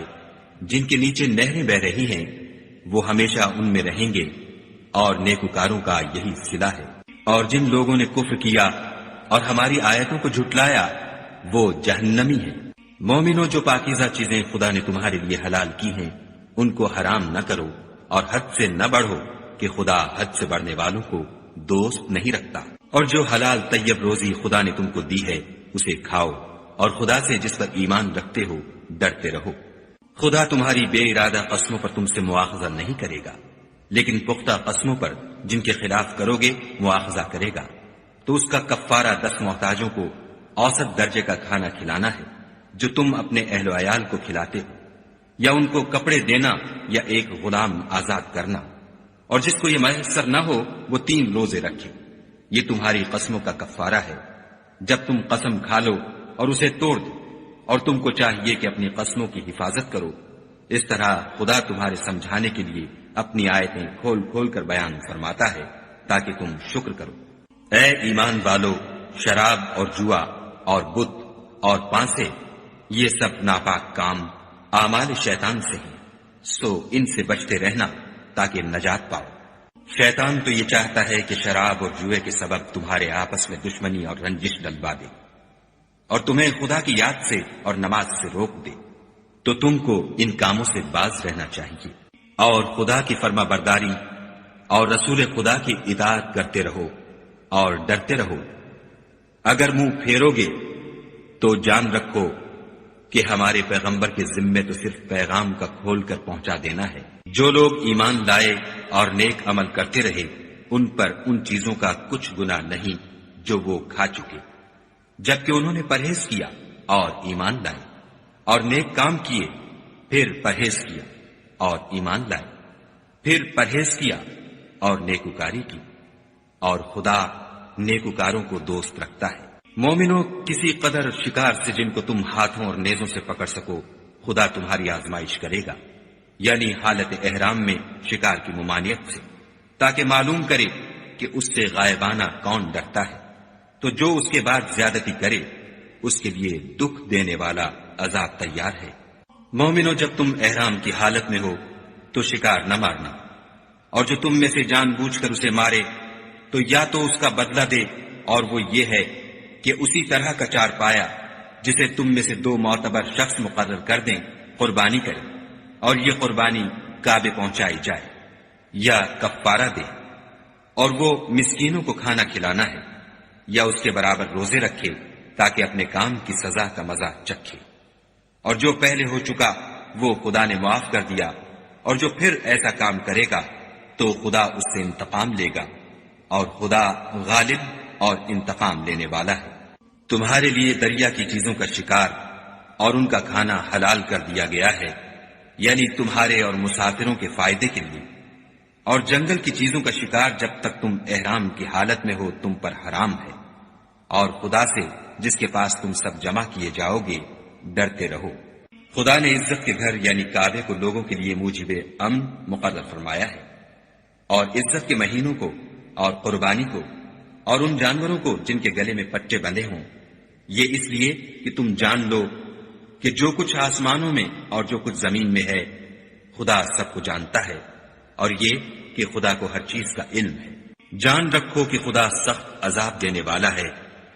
جن کے نیچے نہریں بہ رہی ہیں، وہ ہمیشہ ان میں رہیں گے، اور نیکوکاروں کا یہی صلہ ہے۔ اور جن لوگوں نے کفر کیا اور ہماری آیتوں کو جھٹلایا وہ جہنمی ہیں۔ مومنوں، جو پاکیزہ چیزیں خدا نے تمہارے لیے حلال کی ہیں ان کو حرام نہ کرو، اور حد سے نہ بڑھو کہ خدا حد سے بڑھنے والوں کو دوست نہیں رکھتا۔ اور جو حلال طیب روزی خدا نے تم کو دی ہے اسے کھاؤ، اور خدا سے جس پر ایمان رکھتے ہو ڈرتے رہو۔ خدا تمہاری بے ارادہ قسموں پر تم سے مواخذہ نہیں کرے گا، لیکن پختہ قسموں پر جن کے خلاف کرو گے مواخذہ کرے گا، تو اس کا کفارہ 10 محتاجوں کو اوسط درجے کا کھانا کھلانا ہے جو تم اپنے اہل و عیال کو کھلاتے ہو، یا ان کو کپڑے دینا یا ایک غلام آزاد کرنا، اور جس کو یہ میسر نہ ہو وہ 3 روزے رکھے۔ یہ تمہاری قسموں کا کفارہ ہے جب تم قسم کھا لو اور اسے توڑ دو، اور تم کو چاہیے کہ اپنی قسموں کی حفاظت کرو۔ اس طرح خدا تمہارے سمجھانے کے لیے اپنی آیتیں کھول کھول کر بیان فرماتا ہے تاکہ تم شکر کرو۔ اے ایمان والو، شراب اور جوا اور بت اور پانسے، یہ سب ناپاک کام اعمال شیطان سے ہیں، سو ان سے بچتے رہنا تاکہ نجات پاؤ۔ شیطان تو یہ چاہتا ہے کہ شراب اور جوئے کے سبب تمہارے آپس میں دشمنی اور رنجش ڈلوا دے، اور تمہیں خدا کی یاد سے اور نماز سے روک دے، تو تم کو ان کاموں سے باز رہنا چاہیے۔ اور خدا کی فرما برداری اور رسول خدا کی اطاعت کرتے رہو اور ڈرتے رہو۔ اگر منہ پھیرو گے تو جان رکھو کہ ہمارے پیغمبر کے ذمے تو صرف پیغام کا کھول کر پہنچا دینا ہے۔ جو لوگ ایمان لائے اور نیک عمل کرتے رہے ان پر ان چیزوں کا کچھ گناہ نہیں جو وہ کھا چکے، جبکہ انہوں نے پرہیز کیا اور ایمان لائے، اور نیک کام کیے، پھر پرہیز کیا اور ایمان لائے، پھر پرہیز کیا اور نیکوکاری کی، اور خدا نیکوکاروں کو دوست رکھتا ہے۔ مومنوں، کسی قدر شکار سے جن کو تم ہاتھوں اور نیزوں سے پکڑ سکو خدا تمہاری آزمائش کرے گا، یعنی حالت احرام میں شکار کی ممانعت سے، تاکہ معلوم کرے کہ اس سے غائبانہ کون ڈرتا ہے۔ تو جو اس کے بعد زیادتی کرے اس کے لیے دکھ دینے والا عذاب تیار ہے۔ مومنوں، جب تم احرام کی حالت میں ہو تو شکار نہ مارنا، اور جو تم میں سے جان بوجھ کر اسے مارے تو یا تو اس کا بدلہ دے، اور وہ یہ ہے کہ اسی طرح کا چار پایا جسے تم میں سے 2 معتبر شخص مقرر کر دیں قربانی کرے، اور یہ قربانی کعبے پہنچائی جائے، یا کفارہ دے، اور وہ مسکینوں کو کھانا کھلانا ہے، یا اس کے برابر روزے رکھے تاکہ اپنے کام کی سزا کا مزہ چکھے۔ اور جو پہلے ہو چکا وہ خدا نے معاف کر دیا، اور جو پھر ایسا کام کرے گا تو خدا اس سے انتقام لے گا، اور خدا غالب اور انتقام لینے والا ہے۔ تمہارے لیے دریا کی چیزوں کا شکار اور ان کا کھانا حلال کر دیا گیا ہے، یعنی تمہارے اور مسافروں کے فائدے کے لیے، اور جنگل کی چیزوں کا شکار جب تک تم احرام کی حالت میں ہو تم پر حرام ہے، اور خدا سے جس کے پاس تم سب جمع کیے جاؤ گے ڈرتے رہو۔ خدا نے عزت کے گھر یعنی کعبے کو لوگوں کے لیے موجب امن مقرر فرمایا ہے، اور عزت کے مہینوں کو اور قربانی کو اور ان جانوروں کو جن کے گلے میں پٹے بندھے ہوں، یہ اس لیے کہ تم جان لو کہ جو کچھ آسمانوں میں اور جو کچھ زمین میں ہے خدا سب کو جانتا ہے، اور یہ کہ خدا کو ہر چیز کا علم ہے۔ جان رکھو کہ خدا سخت عذاب دینے والا ہے،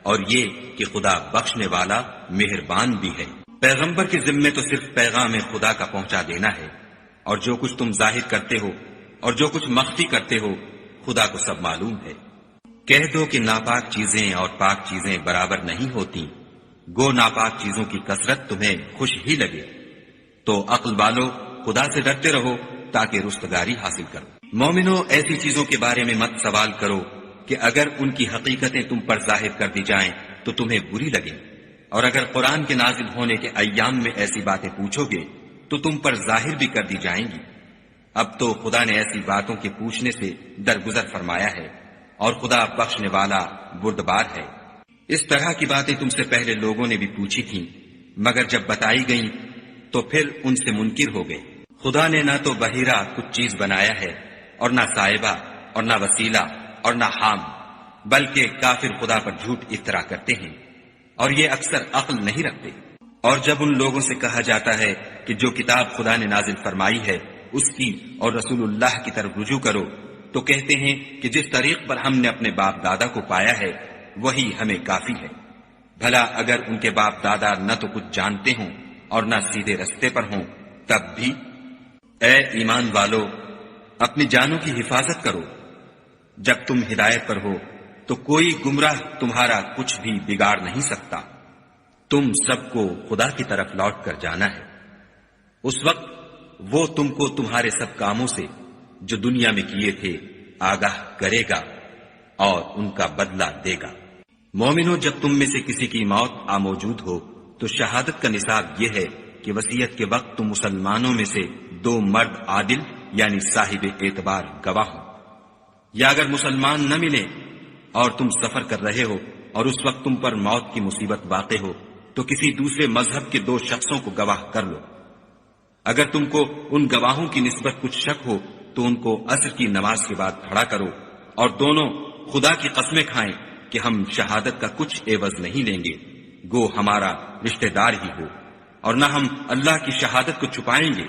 اور یہ کہ خدا بخشنے والا مہربان بھی ہے۔ پیغمبر کے ذمے تو صرف پیغام خدا کا پہنچا دینا ہے، اور جو کچھ تم ظاہر کرتے ہو اور جو کچھ مخفی کرتے ہو خدا کو سب معلوم ہے۔ کہہ دو کہ ناپاک چیزیں اور پاک چیزیں برابر نہیں ہوتی، گو ناپاک چیزوں کی کثرت تمہیں خوش ہی لگے، تو عقل والو خدا سے ڈرتے رہو تاکہ رستگاری حاصل کرو۔ مومنو، ایسی چیزوں کے بارے میں مت سوال کرو کہ اگر ان کی حقیقتیں تم پر ظاہر کر دی جائیں تو تمہیں بری لگیں، اور اگر قرآن کے نازل ہونے کے ایام میں ایسی باتیں پوچھو گے تو تم پر ظاہر بھی کر دی جائیں گی۔ اب تو خدا نے ایسی باتوں کے پوچھنے سے درگزر فرمایا ہے، اور خدا بخشنے والا بردبار ہے۔ اس طرح کی باتیں تم سے پہلے لوگوں نے بھی پوچھی تھیں، مگر جب بتائی گئیں تو پھر ان سے منکر ہو گئے۔ خدا نے نہ تو بحیرہ کچھ چیز بنایا ہے، اور نہ صاحبہ، اور نہ وسیلہ، اور نہ حام، بلکہ کافر خدا پر جھوٹ افترا کرتے ہیں، اور یہ اکثر عقل نہیں رکھتے۔ اور جب ان لوگوں سے کہا جاتا ہے کہ جو کتاب خدا نے نازل فرمائی ہے اس کی اور رسول اللہ کی طرف رجوع کرو، تو کہتے ہیں کہ جس طریق پر ہم نے اپنے باپ دادا کو پایا ہے وہی ہمیں کافی ہے۔ بھلا اگر ان کے باپ دادا نہ تو کچھ جانتے ہوں اور نہ سیدھے رستے پر ہوں تب بھی؟ اے ایمان والو، اپنی جانوں کی حفاظت کرو۔ جب تم ہدایت پر ہو تو کوئی گمراہ تمہارا کچھ بھی بگاڑ نہیں سکتا۔ تم سب کو خدا کی طرف لوٹ کر جانا ہے، اس وقت وہ تم کو تمہارے سب کاموں سے جو دنیا میں کیے تھے آگاہ کرے گا اور ان کا بدلہ دے گا۔ مومنو، جب تم میں سے کسی کی موت آ موجود ہو تو شہادت کا نصاب یہ ہے کہ وصیت کے وقت تم مسلمانوں میں سے 2 مرد عادل یعنی صاحب اعتبار گواہ ہو، یا اگر مسلمان نہ ملے اور تم سفر کر رہے ہو اور اس وقت تم پر موت کی مصیبت واقع ہو تو کسی دوسرے مذہب کے 2 شخصوں کو گواہ کر لو۔ اگر تم کو ان گواہوں کی نسبت کچھ شک ہو تو ان کو عصر کی نماز کے بعد کھڑا کرو، اور دونوں خدا کی قسمیں کھائیں کہ ہم شہادت کا کچھ عوض نہیں لیں گے، گو ہمارا رشتہ دار ہی ہو، اور نہ ہم اللہ کی شہادت کو چھپائیں گے۔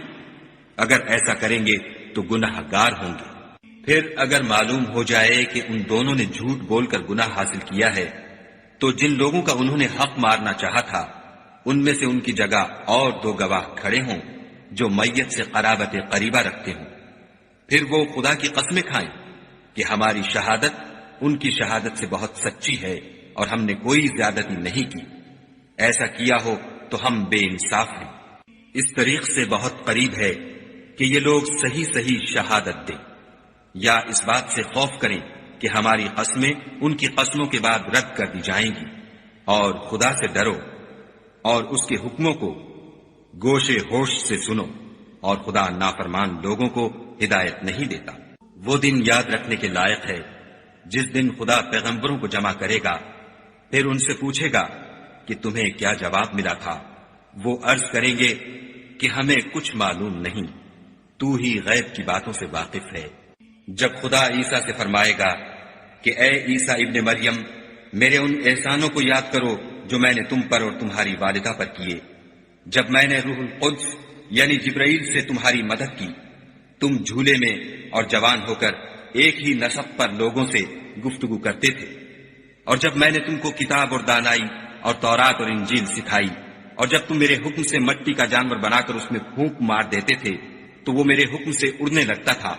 اگر ایسا کریں گے تو گناہ گار ہوں گے۔ پھر اگر معلوم ہو جائے کہ ان دونوں نے جھوٹ بول کر گناہ حاصل کیا ہے تو جن لوگوں کا انہوں نے حق مارنا چاہا تھا ان میں سے ان کی جگہ اور 2 گواہ کھڑے ہوں جو میت سے قرابت قریبہ رکھتے ہوں، پھر وہ خدا کی قسمیں کھائیں کہ ہماری شہادت ان کی شہادت سے بہت سچی ہے اور ہم نے کوئی زیادتی نہیں کی۔ ایسا کیا ہو تو ہم بے انصاف ہیں۔ اس طریق سے بہت قریب ہے کہ یہ لوگ صحیح صحیح شہادت دیں، یا اس بات سے خوف کریں کہ ہماری قسمیں ان کی قسموں کے بعد رد کر دی جائیں گی، اور خدا سے ڈرو اور اس کے حکموں کو گوشے ہوش سے سنو، اور خدا نافرمان لوگوں کو ہدایت نہیں دیتا۔ وہ دن یاد رکھنے کے لائق ہے جس دن خدا پیغمبروں کو جمع کرے گا، پھر ان سے پوچھے گا کہ تمہیں کیا جواب ملا تھا۔ وہ عرض کریں گے کہ ہمیں کچھ معلوم نہیں، تو ہی غیب کی باتوں سے واقف ہے۔ جب خدا عیسیٰ سے فرمائے گا کہ اے عیسیٰ ابن مریم، میرے ان احسانوں کو یاد کرو جو میں نے تم پر اور تمہاری والدہ پر کیے، جب میں نے روح القدس یعنی جبرائیل سے تمہاری مدد کی، تم جھولے میں اور جوان ہو کر ایک ہی نسب پر لوگوں سے گفتگو کرتے تھے، اور جب میں نے تم کو کتاب اور دانائی اور تورات اور انجیل سکھائی، اور جب تم میرے حکم سے مٹی کا جانور بنا کر اس میں پھونک مار دیتے تھے تو وہ میرے حکم سے اڑنے لگتا تھا،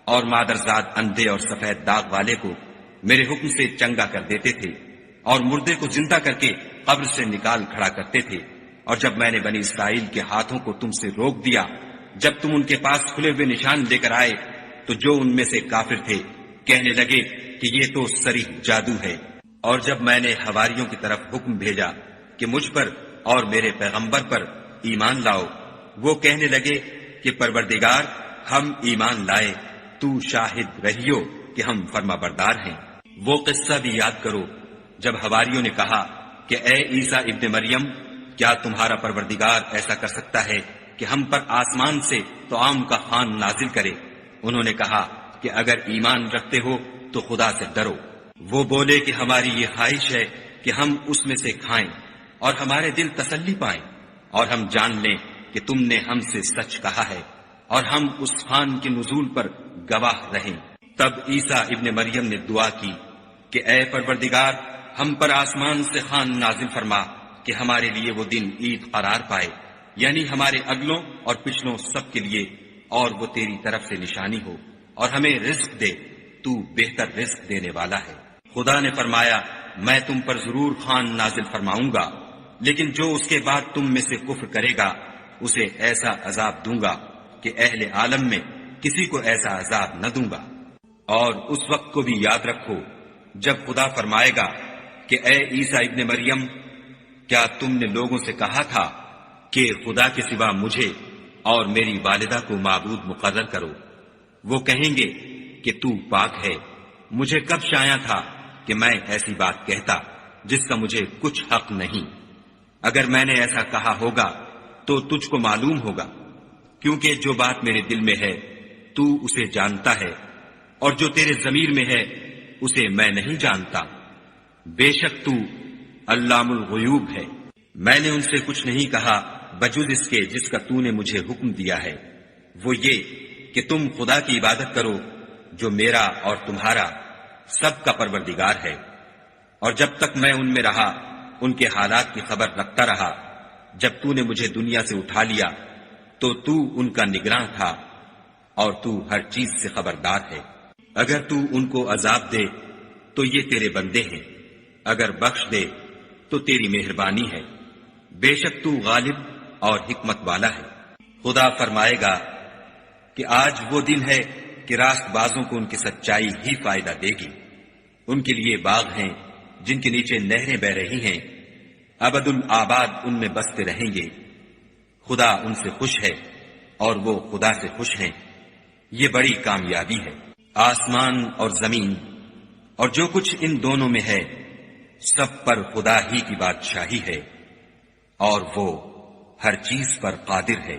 اور مادرزاد اندھے اور سفید داغ والے کو میرے حکم سے چنگا کر دیتے تھے، اور مردے کو زندہ کر کے قبر سے نکال کھڑا کرتے تھے، اور جب میں نے بنی اسرائیل کے ہاتھوں کو تم سے روک دیا جب تم ان کے پاس کھلے ہوئے نشان لے کر آئے، تو جو ان میں سے کافر تھے کہنے لگے کہ یہ تو صریح جادو ہے۔ اور جب میں نے حواریوں کی طرف حکم بھیجا کہ مجھ پر اور میرے پیغمبر پر ایمان لاؤ، وہ کہنے لگے کہ پروردگار ہم ایمان لائے، تو شاہد رہیو کہ ہم فرما بردار ہیں۔ وہ قصہ بھی یاد کرو جب حواریوں نے کہا کہ اے عیسیٰ ابن مریم، کیا تمہارا پروردگار ایسا کر سکتا ہے کہ ہم پر آسمان سے طعام کا خوان نازل کرے؟ انہوں نے کہا کہ اگر ایمان رکھتے ہو تو خدا سے ڈرو۔ وہ بولے کہ ہماری یہ خواہش ہے کہ ہم اس میں سے کھائیں اور ہمارے دل تسلی پائیں، اور ہم جان لیں کہ تم نے ہم سے سچ کہا ہے، اور ہم اس خوان کے نزول پر گواہ رہیں۔ تب عیسیٰ ابن مریم نے دعا کی کہ اے پروردگار، ہم پر آسمان سے خوان نازل فرما کہ ہمارے لیے وہ دن عید قرار پائے، یعنی ہمارے اگلوں اور پچھلوں سب کے لیے، اور وہ تیری طرف سے نشانی ہو، اور ہمیں رزق دے، تو بہتر رزق دینے والا ہے۔ خدا نے فرمایا میں تم پر ضرور خوان نازل فرماؤں گا، لیکن جو اس کے بعد تم میں سے کفر کرے گا اسے ایسا عذاب دوں گا کہ اہل عالم میں کسی کو ایسا عذاب نہ دوں گا۔ اور اس وقت کو بھی یاد رکھو جب خدا فرمائے گا کہ اے عیسیٰ ابن مریم، کیا تم نے لوگوں سے کہا تھا کہ خدا کے سوا مجھے اور میری والدہ کو معبود مقرر کرو؟ وہ کہیں گے کہ تو پاک ہے، مجھے کب شایع تھا کہ میں ایسی بات کہتا جس کا مجھے کچھ حق نہیں۔ اگر میں نے ایسا کہا ہوگا تو تجھ کو معلوم ہوگا، کیونکہ جو بات میرے دل میں ہے تو اسے جانتا ہے، اور جو تیرے ضمیر میں ہے اسے میں نہیں جانتا۔ بے شک تو علام الغیوب ہے۔ میں نے ان سے کچھ نہیں کہا بجز اس کے جس کا تو نے مجھے حکم دیا ہے، وہ یہ کہ تم خدا کی عبادت کرو جو میرا اور تمہارا سب کا پروردگار ہے۔ اور جب تک میں ان میں رہا ان کے حالات کی خبر رکھتا رہا۔ جب تو نے مجھے دنیا سے اٹھا لیا تو تو ان کا نگراں تھا، اور تو ہر چیز سے خبردار ہے۔ اگر تو ان کو عذاب دے تو یہ تیرے بندے ہیں، اگر بخش دے تو تیری مہربانی ہے، بے شک تو غالب اور حکمت والا ہے۔ خدا فرمائے گا کہ آج وہ دن ہے کہ راست بازوں کو ان کی سچائی ہی فائدہ دے گی۔ ان کے لیے باغ ہیں جن کے نیچے نہریں بہ رہی ہیں، ابد الآباد ان میں بستے رہیں گے۔ خدا ان سے خوش ہے اور وہ خدا سے خوش ہیں، یہ بڑی کامیابی ہے۔ آسمان اور زمین اور جو کچھ ان دونوں میں ہے سب پر خدا ہی کی بادشاہی ہے، اور وہ ہر چیز پر قادر ہے۔